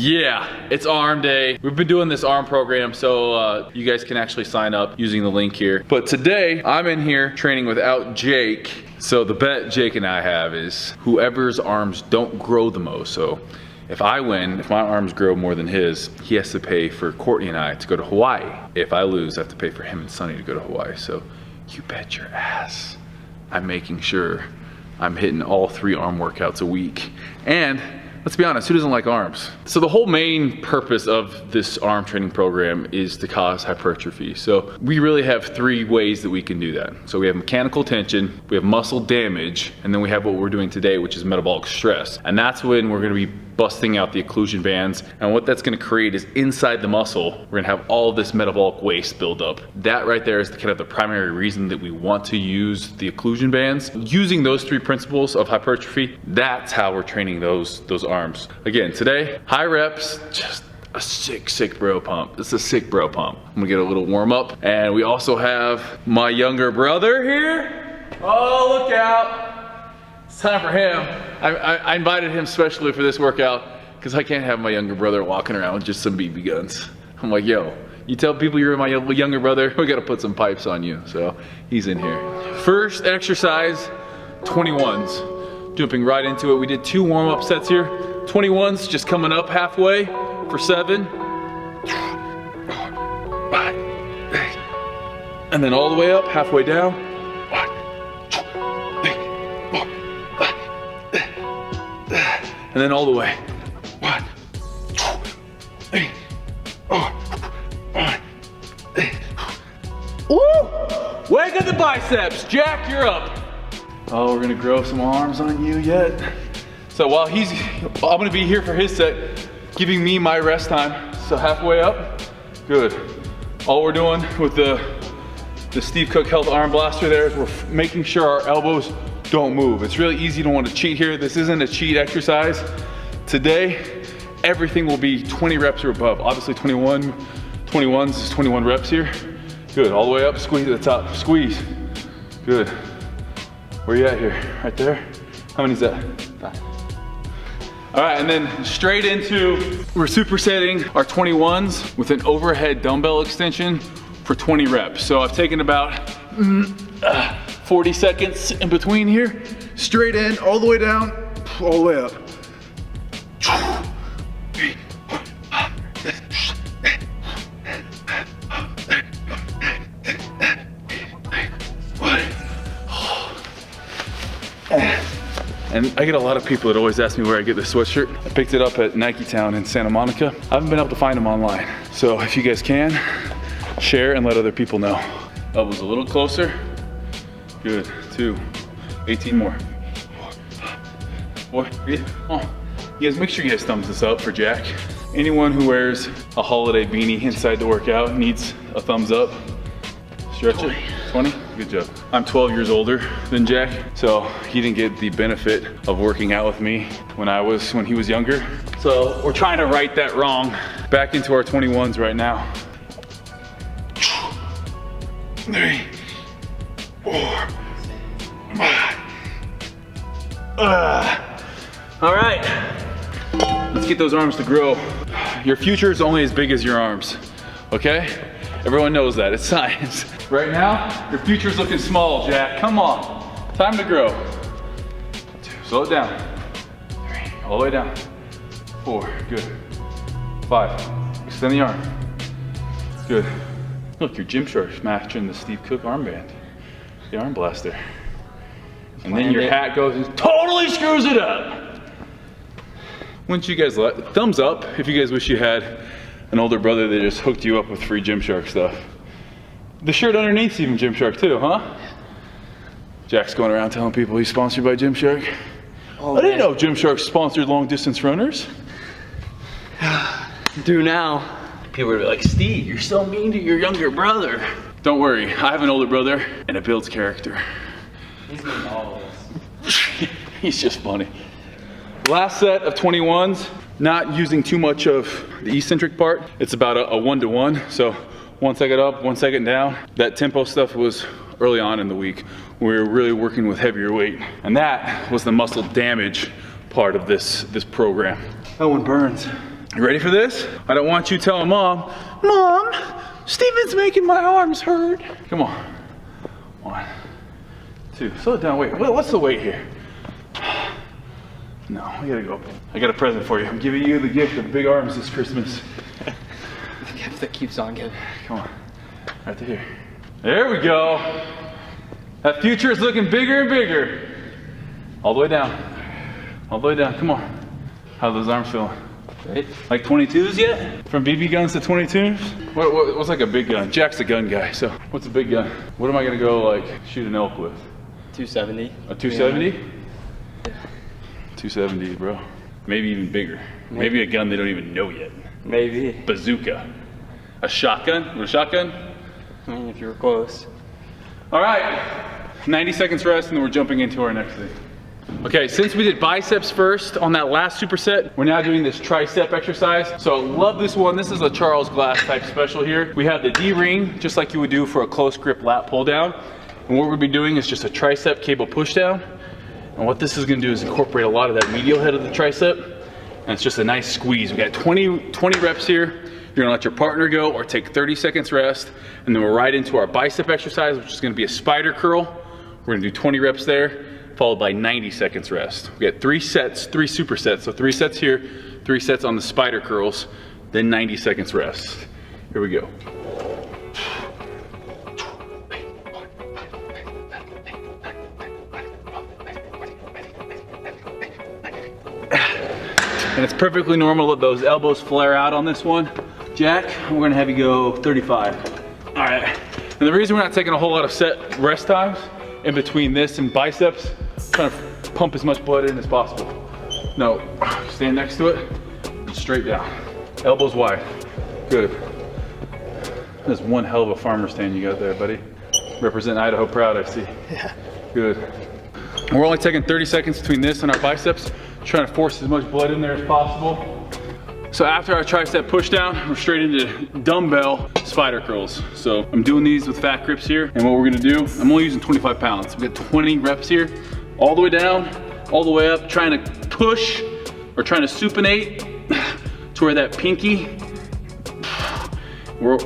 Yeah, it's arm day. We've been doing this arm program, so you guys can actually sign up using the link here. But today, I'm in here training without Jake. So the bet Jake and I have is whoever's arms don't grow the most. So if I win, if my arms grow more than his, he has to pay for Courtney and I to go to Hawaii. If I lose, I have to pay for him and Sunny to go to Hawaii. So you bet your ass I'm making sure I'm hitting all 3 arm workouts a week. And let's be honest, who doesn't like arms? So the whole main purpose of this arm training program is to cause hypertrophy. So we really have 3 ways that we can do that. So we have mechanical tension, we have muscle damage, and then we have what we're doing today, which is metabolic stress. And that's when we're gonna be busting out the occlusion bands. And what that's gonna create is inside the muscle, we're gonna have all this metabolic waste build up. That right there is kind of the primary reason that we want to use the occlusion bands. Using those 3 principles of hypertrophy, that's how we're training those arms. Again, today, high reps, just a sick bro pump. It's a sick bro pump. I'm gonna get a little warm up. And we also have my younger brother here. Oh, look out. It's time for him. I invited him specially for this workout because I can't have my younger brother walking around with just some BB guns. I'm like, yo, you tell people you're my younger brother, we gotta put some pipes on you. So he's in here. First exercise, 21s. Jumping right into it. We did 2 warm-up sets here. 21s, just coming up halfway for 7. And then all the way up, halfway down. And then all the way. 1, 2, 3, 4, 1. Woo! Wake up the biceps. Jack, you're up. Oh, we're gonna grow some arms on you yet. So while I'm gonna be here for his set, giving me my rest time. So halfway up, good. All we're doing with the Steve Cook Health Arm Blaster there is we're making sure our elbows don't move. It's really easy to want to cheat here. This isn't a cheat exercise. Today, everything will be 20 reps or above. Obviously 21s is 21 reps here. Good, all the way up, squeeze at the top, squeeze. Good. Where you at here? Right there? How many is that? 5. All right, and then straight into, we're supersetting our 21s with an overhead dumbbell extension for 20 reps. So I've taken about 40 seconds in between here, straight in, all the way down, all the way up. And I get a lot of people that always ask me where I get this sweatshirt. I picked it up at Nike Town in Santa Monica. I haven't been able to find them online. So if you guys can, share and let other people know. Elbows a little closer. Good, 2, 18 more. 4, 3, oh. You guys make sure you guys thumbs this up for Jack. Anyone who wears a holiday beanie inside the workout needs a thumbs up. Stretch 20. It. 20? Good job. I'm 12 years older than Jack, so he didn't get the benefit of working out with me when he was younger. So we're trying to right that wrong. Back into our 21s right now. 3, 4, 5. All right, let's get those arms to grow. Your future is only as big as your arms, okay? Everyone knows that, it's science. Right now, your future's looking small, Jack. Come on, time to grow. 2, slow it down. 3, all the way down. 4, good. 5, extend the arm. Good. Look, your gym shorts matching the Steve Cook armband, the arm blaster. And then your hat goes and totally screws it up. Wouldn't you guys thumbs up if you guys wish you had an older brother that just hooked you up with free Gymshark stuff. The shirt underneath's even Gymshark too, huh? Jack's going around telling people he's sponsored by Gymshark. Oh, I didn't know Gymshark sponsored long distance runners. Do now. People are like, Steve, you're so mean to your younger brother. Don't worry, I have an older brother and it builds character. He's mean all of us. He's just funny. Last set of 21s, not using too much of the eccentric part. It's about a 1-to-1. So 1 second up, 1 second down. That tempo stuff was early on in the week. We were really working with heavier weight. And that was the muscle damage part of this program. That one burns. You ready for this? I don't want you telling Mom, Mom, Steven's making my arms hurt. Come on. 1, 2, slow it down, wait, what's the weight here? No, we gotta go. I got a present for you. I'm giving you the gift of big arms this Christmas. The gift that keeps on giving. Come on, right to here. There we go. That future is looking bigger and bigger. All the way down. All the way down, come on. How are those arms feeling? Right? Like 22s yet? From BB guns to 22s? What's like a big gun? Jack's a gun guy, so what's a big gun? What am I gonna go like shoot an elk with? 270. A 270? Yeah. 270, bro. Maybe even bigger. Maybe a gun they don't even know yet. Maybe. Bazooka. A shotgun? You want a shotgun? I mean, if you were close. All right, 90 seconds rest and then we're jumping into our next thing. Okay, since we did biceps first on that last superset, we're now doing this tricep exercise. So love this one. This is a Charles Glass type special here. We have the D-ring, just like you would do for a close grip lat pull down. And what we'll be doing is just a tricep cable push down. And what this is gonna do is incorporate a lot of that medial head of the tricep. And it's just a nice squeeze. We got 20 reps here. You're gonna let your partner go or take 30 seconds rest. And then we're right into our bicep exercise, which is gonna be a spider curl. We're gonna do 20 reps there, followed by 90 seconds rest. We got 3 sets, 3 supersets. So 3 sets here, 3 sets on the spider curls, then 90 seconds rest. Here we go. And it's perfectly normal that those elbows flare out on this one. Jack, we're gonna have you go 35. All right, and the reason we're not taking a whole lot of set rest times in between this and biceps, trying to pump as much blood in as possible. No, stand next to it, and straight down. Elbows wide, good. That's one hell of a farmer stand you got there, buddy. Represent Idaho proud, I see. Yeah. Good. We're only taking 30 seconds between this and our biceps, trying to force as much blood in there as possible. So after our tricep push down, we're straight into dumbbell spider curls. So I'm doing these with fat grips here. And what we're gonna do, I'm only using 25 pounds. We got 20 reps here, all the way down, all the way up, trying to push or trying to supinate to where that pinky, we're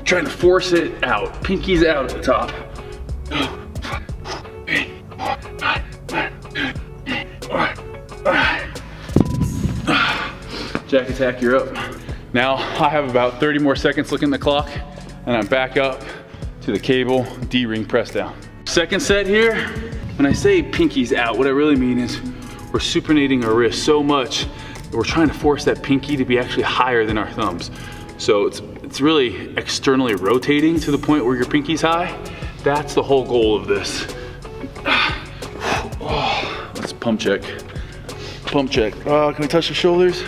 trying to force it out. Pinky's out at the top. Jack attack, you're up. Now I have about 30 more seconds looking at the clock and I'm back up to the cable D-ring press down. Second set here, when I say pinky's out, what I really mean is we're supinating our wrist so much that we're trying to force that pinky to be actually higher than our thumbs. So it's really externally rotating to the point where your pinky's high. That's the whole goal of this. Oh, let's pump check. Pump check. Oh, can we touch the shoulders?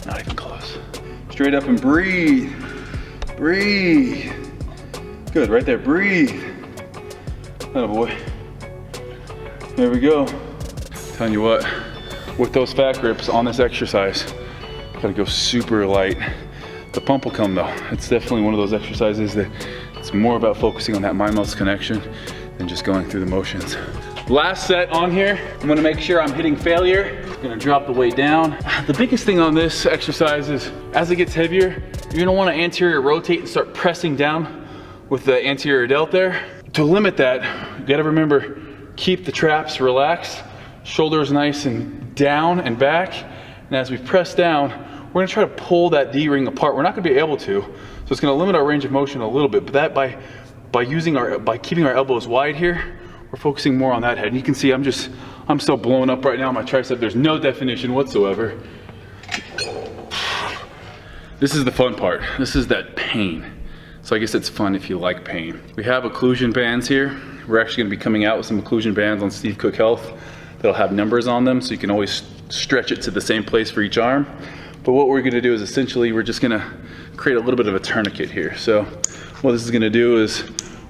Not even close. Straight up and breathe. Breathe. Good, right there, breathe. Atta boy. There we go. Telling you what, with those fat grips on this exercise, gotta go super light. The pump will come though. It's definitely one of those exercises that it's more about focusing on that mind-muscle connection than just going through the motions. Last set on here, I'm gonna make sure I'm hitting failure. Gonna drop the weight down. The biggest thing on this exercise is as it gets heavier, you're gonna wanna anterior rotate and start pressing down with the anterior delt there. To limit that, you gotta remember, keep the traps relaxed, shoulders nice and down and back. And as we press down, we're gonna try to pull that D-ring apart. We're not gonna be able to, so it's gonna limit our range of motion a little bit, but that by keeping our elbows wide here, we're focusing more on that head. And you can see I'm so blown up right now on my tricep. There's no definition whatsoever. This is the fun part. This is that pain. So I guess it's fun if you like pain. We have occlusion bands here. We're actually gonna be coming out with some occlusion bands on Steve Cook Health that'll have numbers on them so you can always stretch it to the same place for each arm. But what we're gonna do is essentially we're just gonna create a little bit of a tourniquet here. So what this is gonna do is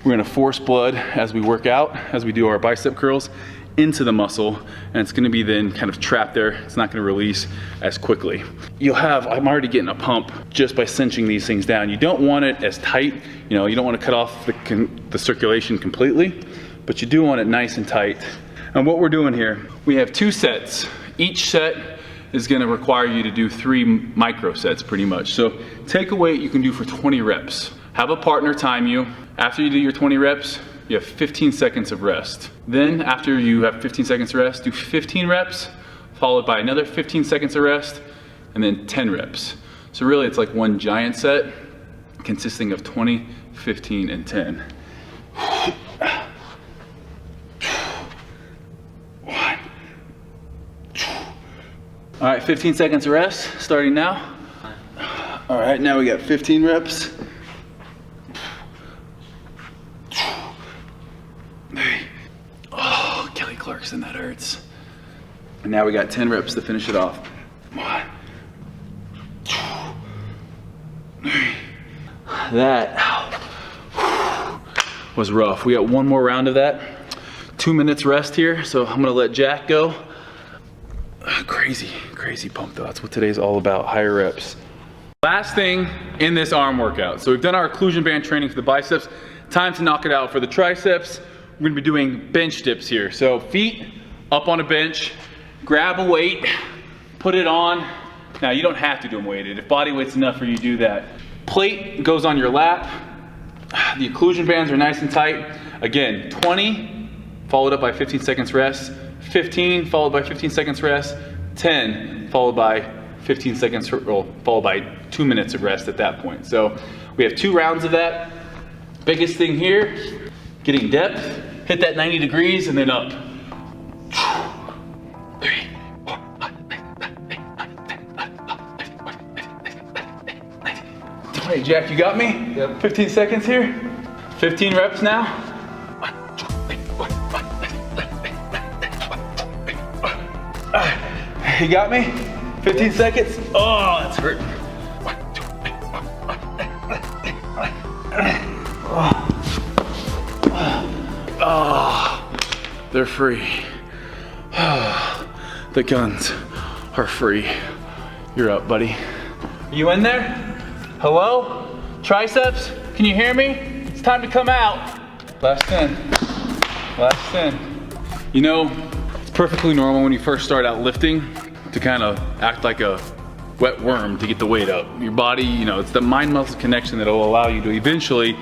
we're gonna force blood as we work out, as we do our bicep curls, into the muscle, and it's gonna be then kind of trapped there. It's not gonna release as quickly. I'm already getting a pump just by cinching these things down. You don't want it as tight, you don't wanna cut off the circulation completely, but you do want it nice and tight. And what we're doing here, we have 2 sets. Each set is gonna require you to do 3 micro sets pretty much. So take a weight you can do for 20 reps. Have a partner time you. After you do your 20 reps, you have 15 seconds of rest. Then after you have 15 seconds of rest, do 15 reps, followed by another 15 seconds of rest, and then 10 reps. So really it's like one giant set consisting of 20, 15, and 10. All right, 15 seconds of rest, starting now. All right, now we got 15 reps. Oh, Kelly Clarkson, that hurts. And now we got 10 reps to finish it off. 1, 2, 3. That was rough. We got one more round of that. 2 minutes rest here, so I'm gonna let Jack go. Crazy pump though. That's what today's all about, higher reps. Last thing in this arm workout. So we've done our occlusion band training for the biceps. Time to knock it out for the triceps. We're gonna be doing bench dips here. So feet up on a bench, grab a weight, put it on. Now you don't have to do them weighted. If body weight's enough for you, do that. Plate goes on your lap. The occlusion bands are nice and tight. Again, 20, followed up by 15 seconds rest. 15, followed by 15 seconds rest. 10, followed by 15 seconds, well, followed by 2 minutes of rest at that point. So we have 2 rounds of that. Biggest thing here, getting depth, hit that 90 degrees and then up. 3, 4, 5, 6, 7, 8, 9, 10, 11, 12, 13, 14, 15, 16, 17, 18, 19, 20. Jack, you got me? Yep. 15 seconds here. 15 reps now. 1, 2, 3, 4, 5, 6, 7, 8, 9, 10, 11, 12, 13. You got me? 15 seconds. Oh, that's hurting. 1, 2, 3, 4, 5, 6, 7, 8, 9. Oh, they're free. The guns are free. You're up, buddy. You in there? Hello? Triceps? Can you hear me? It's time to come out. Last 10. Last 10. You know, it's perfectly normal when you first start out lifting to kind of act like a wet worm to get the weight up. Your body, you know, it's the mind-muscle connection that will allow you to eventually,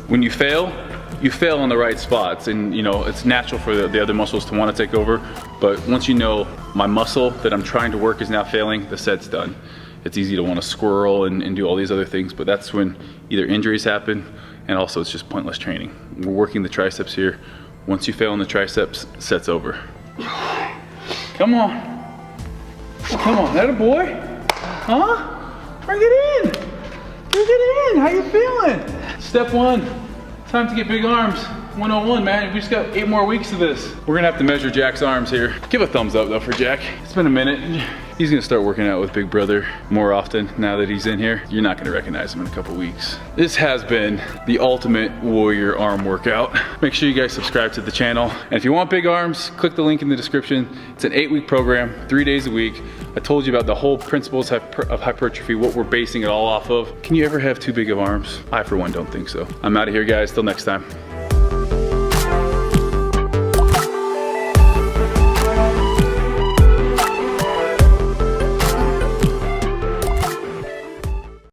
when you fail in the right spots. And you know, it's natural for the other muscles to want to take over. But once you know my muscle that I'm trying to work is now failing, the set's done. It's easy to want to squirrel and do all these other things, but that's when either injuries happen and also it's just pointless training. We're working the triceps here. Once you fail in the triceps, set's over. Come on. Come on, that a boy? Huh? Bring it in. Bring it in. How you feeling? Step 1, time to get big arms. 101, man. We just got 8 more weeks of this. We're gonna have to measure Jack's arms here. Give a thumbs up though for Jack. It's been a minute. He's gonna start working out with Big Brother more often now that he's in here. You're not gonna recognize him in a couple weeks. This has been the ultimate warrior arm workout. Make sure you guys subscribe to the channel. And if you want big arms, click the link in the description. It's an 8-week program, 3 days a week. I told you about the whole principles of hypertrophy, what we're basing it all off of. Can you ever have too big of arms? I, for one, don't think so. I'm out of here, guys. Till next time.